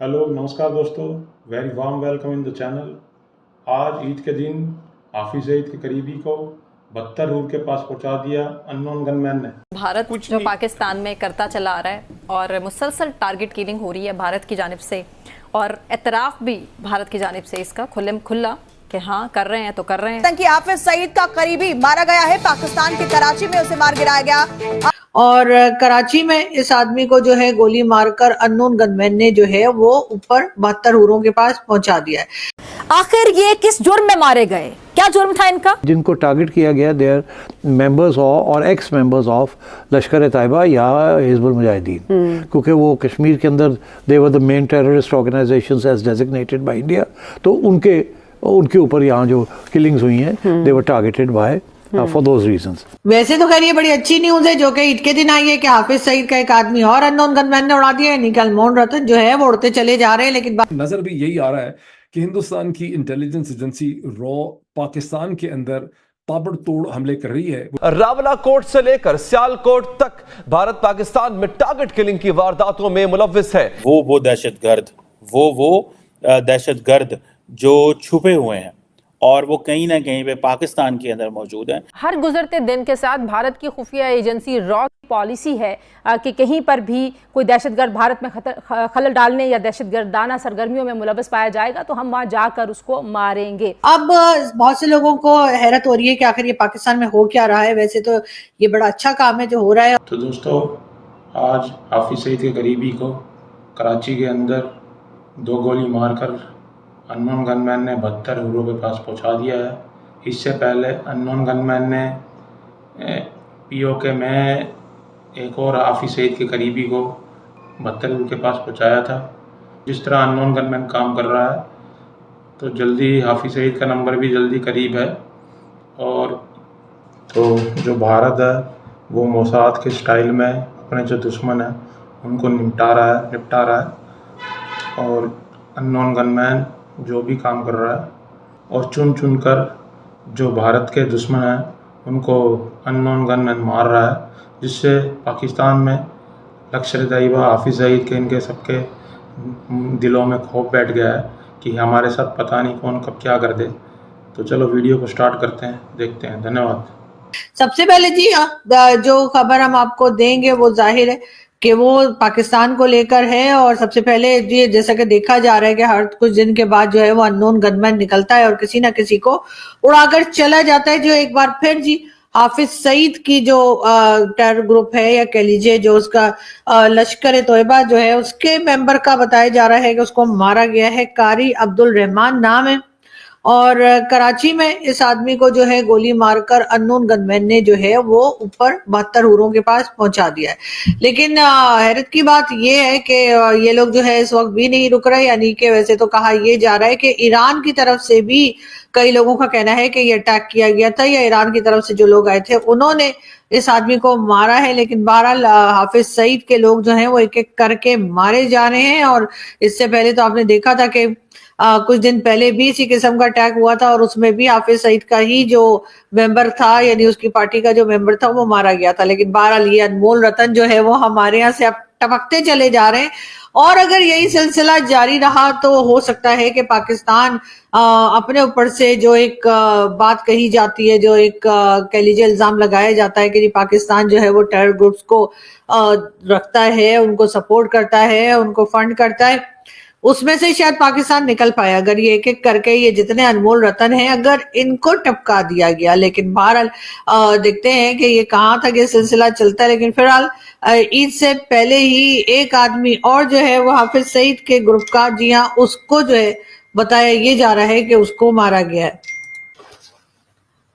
Hello नमस्कार दोस्तों, very warm welcome in the channel. आज ईद के दिन हाफिज सईद के करीबी को 72 रूर के पास पहुंचा दिया अननोन गनमैन ने। भारत जो पाकिस्तान में करता चला आ रहा है और मुसलसल टारगेट किलिंग हो रही है भारत की जानिब से, और एतराफ़ भी भारत की जानिब से इसका खुल्ला कि हाँ कर रहे हैं तो कर रहे हैं। कि हाफिज सईद का करीबी मारा गया है, पाकिस्तान के कराची में उसे मार गिराया गया और कराची में इस आदमी को जो है गोली मारकर अननोन गनमैन ने जो है वो ऊपर 72 हूरों के पास पहुंचा दिया है। आखिर ये किस जुर्म में मारे गए, क्या जुर्म था इनका? जिनको टारगेट किया गया दे आर मेंबर्स और एक्स मेंबर्स ऑफ लश्कर तैयबा या हिजबुल मुजाहिदीन, क्योंकि वो कश्मीर के अंदर they were the main terrorist organisations as designated by India. तो उनके ऊपर यहाँ जो किलिंग्स हुई हैं they were targeted by for those reasons. वैसे तो खैर ये बड़ी अच्छी न्यूज है जो कि ईद के दिन आई है कि हाफिज सईद का एक आदमी और अननोन गनमैन ने उड़ा दिया है। निकल मोहन रतन जो है वो उड़ते चले जा रहे हैं, लेकिन नजर भी यही आ रहा है कि हिंदुस्तान की इंटेलिजेंस एजेंसी रॉ पाकिस्तान के अंदर ताबड़तोड़ हमले कर रही है। रावलाकोट से लेकर सियालकोट तक भारत पाकिस्तान में टारगेट किलिंग की वारदातों में मुलव्विस है। वो दहशतगर्द जो छुपे हुए हैं और वो कहीं ना कहीं पे पाकिस्तान के अंदर मौजूद हैं। हर गुजरते दिन के साथ भारत की खुफिया एजेंसी रॉ की पॉलिसी है कि कहीं पर भी कोई दहशतगर्द भारत में खलल डालने या दहशतगर्दाना सरगर्मियों में मुलव्वस पाया जाएगा तो हम वहां जाकर उसको मारेंगे। अब बहुत से लोगों को हैरत हो रही है कि आखिर ये पाकिस्तान में हो क्या रहा है। वैसे तो ये बड़ा अच्छा काम है जो हो रहा है। तो दोस्तों, आज हाफिज सईद के करीबी को कराची के अंदर 2 गोली मारकर अननोन गनमैन ने 72 हूरों के पास पहुंचा दिया है। इससे पहले अननोन गनमैन ने पीओके में एक और हाफिज सईद के करीबी को 72 हूर के पास पहुंचाया था। जिस तरह अननोन गनमैन काम कर रहा है तो जल्दी हाफिज सईद का नंबर भी जल्दी करीब है। और तो जो भारत है वो मोसाद के स्टाइल में अपने जो दुश्मन है उनको निपटा रहा है और अननोन गनमैन जो भी काम कर रहा है और चुन कर जो भारत के दुश्मन हैं उनको अननोन गनमैन मार रहा है, जिससे पाकिस्तान में लश्कर तैयबा हाफिज सईद के इनके सबके दिलों में खौफ बैठ गया है कि हमारे साथ पता नहीं कौन कब क्या कर दे। तो चलो वीडियो को स्टार्ट करते हैं, देखते हैं। धन्यवाद। सबसे पहले जी जो खबर हम आपको देंगे वो जाहिर है कि वो पाकिस्तान को लेकर है। और सबसे पहले ये जैसा कि देखा जा रहा है कि हर कुछ दिन के बाद जो है वो अननोन गनमैन निकलता है और किसी ना किसी को उड़ाकर चला जाता है, जो एक बार फिर जी हाफिज सईद की जो टेरर ग्रुप है या कह लीजिए जो उसका लश्कर तैयबा जो है उसके मेंबर का बताया जा रहा है कि उसको मारा गया है। कारी अब्दुल रहमान नाम है और कराची में इस आदमी को जो है गोली मारकर अननोन गनमैन ने जो है वो ऊपर 72 हूरों के पास पहुंचा दिया है। लेकिन हैरत की बात ये है कि ये लोग जो है इस वक्त भी नहीं रुक रहे, यानी कि वैसे तो कहा यह जा रहा है कि ईरान की तरफ से भी कई लोगों का कहना है कि ये अटैक किया गया था या ईरान की तरफ से जो लोग आए थे उन्होंने इस आदमी को मारा है। लेकिन बहरहाल हाफिज सईद के लोग जो हैं वो एक एक करके मारे जा रहे हैं। और इससे पहले तो आपने देखा था कि कुछ दिन पहले भी इसी किस्म का अटैक हुआ था और उसमें भी हाफिज सईद का ही जो मेंबर था यानी उसकी पार्टी का जो मेंबर था वो मारा गया था। लेकिन बहरहाल ये अनमोल रतन जो है वो हमारे यहाँ से अब टपकते चले जा रहे हैं और अगर यही सिलसिला जारी रहा तो हो सकता है कि पाकिस्तान अपने ऊपर से जो एक बात कही जाती है, जो एक कह लीजिए इल्जाम लगाया जाता है कि पाकिस्तान जो है वो टेरर ग्रुप्स को रखता है, उनको सपोर्ट करता है, उनको फंड करता है, उसमें से शायद पाकिस्तान निकल पाया अगर ये एक एक करके ये जितने अनमोल रतन हैं अगर इनको टपका दिया गया। लेकिन बहरहाल देखते हैं कि ये कहाँ तक ये सिलसिला चलता है। लेकिन फिलहाल ईद से पहले ही एक आदमी और जो है वो हाफिज सईद के ग्रुप का, जी हाँ, उसको जो है बताया ये जा रहा है कि उसको मारा गया है।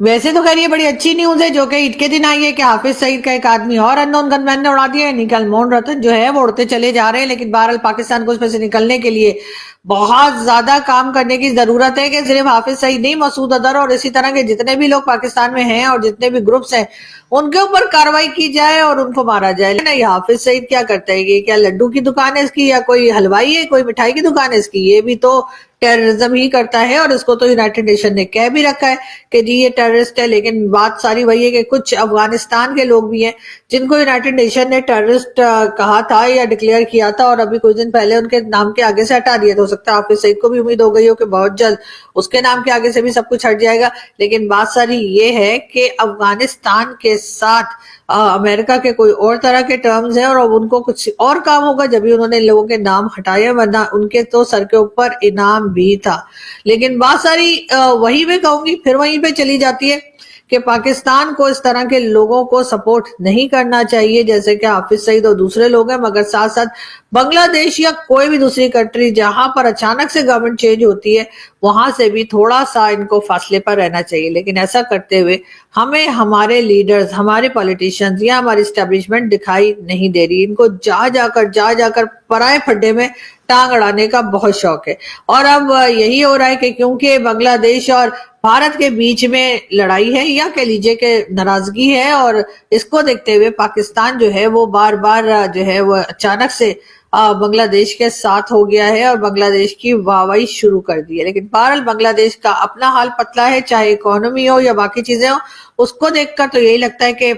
वैसे तो खैर ये बड़ी अच्छी न्यूज है जो कि ईद के दिन आई है कि हाफिज सईद का एक आदमी और अननोन गनमैन ने उड़ा दिया है। निकल मोहन रतन जो है वो उड़ते चले जा रहे हैं। लेकिन बहरहाल पाकिस्तान को उसमें से निकलने के लिए बहुत ज्यादा काम करने की जरूरत है कि सिर्फ हाफिज सईद नहीं, मसूद अजहर और इसी तरह के जितने भी लोग पाकिस्तान में हैं और जितने भी ग्रुप्स हैं उनके ऊपर कार्रवाई की जाए और उनको मारा जाए। नहीं, हाफिज सईद क्या करता है, ये क्या लड्डू की दुकान है इसकी या कोई हलवाई है, कोई मिठाई की दुकान है इसकी? ये भी तो टेररिज्म ही करता है, और इसको तो यूनाइटेड नेशन ने कह भी रखा है कि जी ये टेररिस्ट है। लेकिन बात सारी वही है कि कुछ अफगानिस्तान के लोग भी हैं जिनको यूनाइटेड नेशन ने टेररिस्ट कहा था या डिक्लेयर किया था, और अभी कुछ दिन पहले उनके नाम के आगे से हटा दिया। तो हो सकता है हाफिज सईद को भी उम्मीद हो गई हो कि बहुत जल्द उसके नाम के आगे से भी सब कुछ हट जाएगा। लेकिन बात सारी ये है कि अफगानिस्तान के साथ अमेरिका के कोई और तरह के टर्म्स हैं, और अब उनको कुछ और काम होगा जब भी उन्होंने लोगों के नाम हटाए, वरना उनके तो सर के ऊपर इनाम भी था। लेकिन बात सारी वही मैं कहूंगी फिर वहीं पे चली जाती है कि पाकिस्तान को इस तरह के लोगों को सपोर्ट नहीं करना चाहिए जैसे कि हाफिज सईद और दूसरे लोग हैं, मगर साथ साथ बांग्लादेश या कोई भी दूसरी कंट्री जहां पर अचानक से गवर्नमेंट चेंज होती है वहां से भी थोड़ा सा इनको फासले पर रहना चाहिए। लेकिन ऐसा करते हुए हमें हमारे लीडर्स, हमारे पॉलिटिशियंस या हमारी एस्टेब्लिशमेंट दिखाई नहीं दे रही। इनको जा जाकर पराए फड्डे में टांग अड़ाने का बहुत शौक है। और अब यही हो रहा है कि क्योंकि बांग्लादेश और भारत के बीच में लड़ाई है या कह लीजिए कि नाराजगी है, और इसको देखते हुए पाकिस्तान जो है वो बार बार जो है वो अचानक से बांग्लादेश के साथ हो गया है और बांग्लादेश की वाहवाही शुरू कर दी है। लेकिन बहरहाल बांग्लादेश का अपना हाल पतला है, चाहे इकोनॉमी हो या बाकी चीजें हो। उसको देखकर तो यही लगता है कि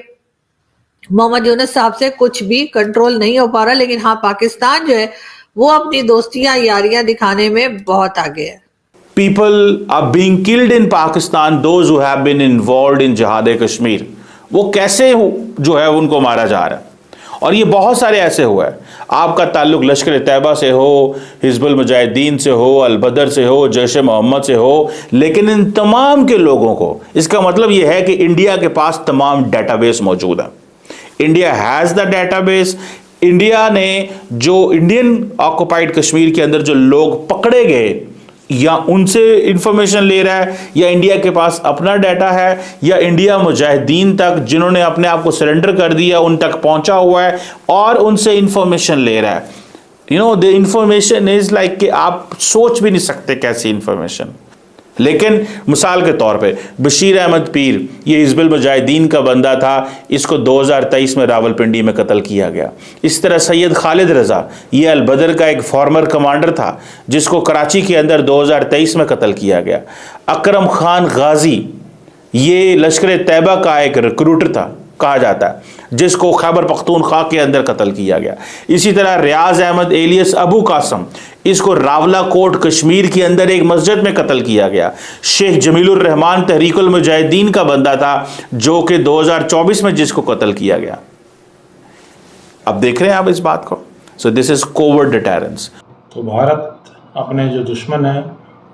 मोहम्मद यूनुस साहब से कुछ भी कंट्रोल नहीं हो पा रहा। लेकिन हाँ, पाकिस्तान जो है वो अपनी दोस्तियां यारियां दिखाने में बहुत आगे है। People are being killed in Pakistan, those who have been involved in Jihad Kashmir. वो कैसे जो है उनको मारा जा रहा है, और ये बहुत सारे ऐसे हुआ है। आपका ताल्लुक लश्कर तैयबा से हो, हिजबुल मुजाहिदीन से हो, अल बदर से हो, जैश मोहम्मद से हो, लेकिन इन तमाम के लोगों को, इसका मतलब ये है कि इंडिया के पास तमाम डेटाबेस मौजूद है। India has the database. India ने जो इंडियन ऑक्युपाइड कश्मीर के अंदर जो लोग पकड़े गए, या उनसे इंफॉर्मेशन ले रहा है, या इंडिया के पास अपना डाटा है, या इंडिया मुजाहिदीन तक जिन्होंने अपने आप को सरेंडर कर दिया उन तक पहुंचा हुआ है और उनसे इंफॉर्मेशन ले रहा है। You know, the information is like कि आप सोच भी नहीं सकते कैसी इंफॉर्मेशन। लेकिन मिसाल के तौर पे बशीर अहमद पीर, ये हिजबुल मुजाहिदीन का बंदा था, इसको 2023 में रावलपिंडी में कत्ल किया गया। इस तरह सैयद खालिद रज़ा, ये अल बदर का एक फॉर्मर कमांडर था जिसको कराची के अंदर 2023 में कत्ल किया गया। अकरम खान गाजी, ये लश्कर तैयबा का एक रिक्रूटर था कहा जाता है, जिसको खैबर पख्तूनख्वा के अंदर कत्ल किया गया। इसी तरह रियाज अहमद एलियस अबू कासम, इसको रावलाकोट कश्मीर के अंदर एक मस्जिद में कत्ल किया गया। शेख जमीलुर रहमान तहरीकुल मुजाहिदीन का बंदा था जो कि 2024 में जिसको कत्ल किया गया। अब देख रहे हैं आप इस बात को। So this is coward deterrence. तो भारत अपने जो दुश्मन हैं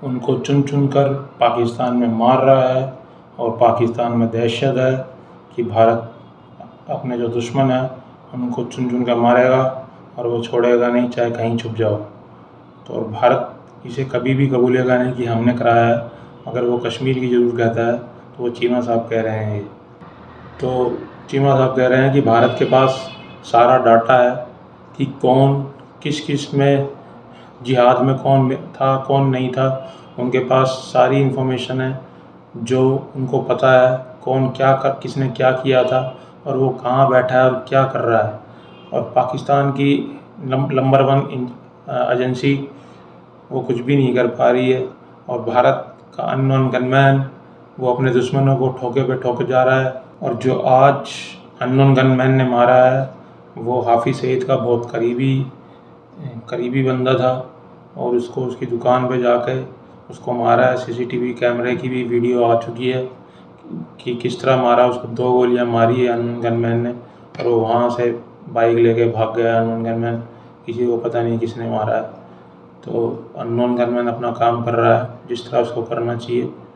उनको चुन चुन कर पाकिस्तान में मार रहा है, और पाकिस्तान में दहशत है कि भारत अपने जो दुश्मन हैं उनको चुन चुन कर मारेगा और वो छोड़ेगा नहीं, चाहे कहीं छुप जाओ। तो और भारत इसे कभी भी कबूलेगा नहीं कि हमने कराया है। अगर वो कश्मीर की ज़रूर कहता है तो वो चीमा साहब कह रहे हैं। तो चीमा साहब कह रहे हैं कि भारत के पास सारा डाटा है कि कौन किस किस में जिहाद में कौन था कौन नहीं था। उनके पास सारी इन्फॉर्मेशन है, जो उनको पता है कौन क्या कर किसने क्या किया था और वो कहाँ बैठा है और क्या कर रहा है। और पाकिस्तान की नंबर 1 एजेंसी वो कुछ भी नहीं कर पा रही है, और भारत का अननोन गनमैन वो अपने दुश्मनों को ठोके पे ठोके जा रहा है। और जो आज अननोन गनमैन ने मारा है वो हाफिज सईद का बहुत करीबी बंदा था, और उसको उसकी दुकान पे जाके उसको मारा है। सीसीटीवी कैमरे की भी वीडियो आ चुकी है कि किस तरह मारा। उसको 2 गोलियां मारी है अननोन गनमैन ने, और वो वहाँ से बाइक लेके भाग गया अननोन गनमैन। किसी को पता नहीं किसने मारा है। तो अननोन गनमैन अपना काम कर रहा है जिस तरह उसको करना चाहिए।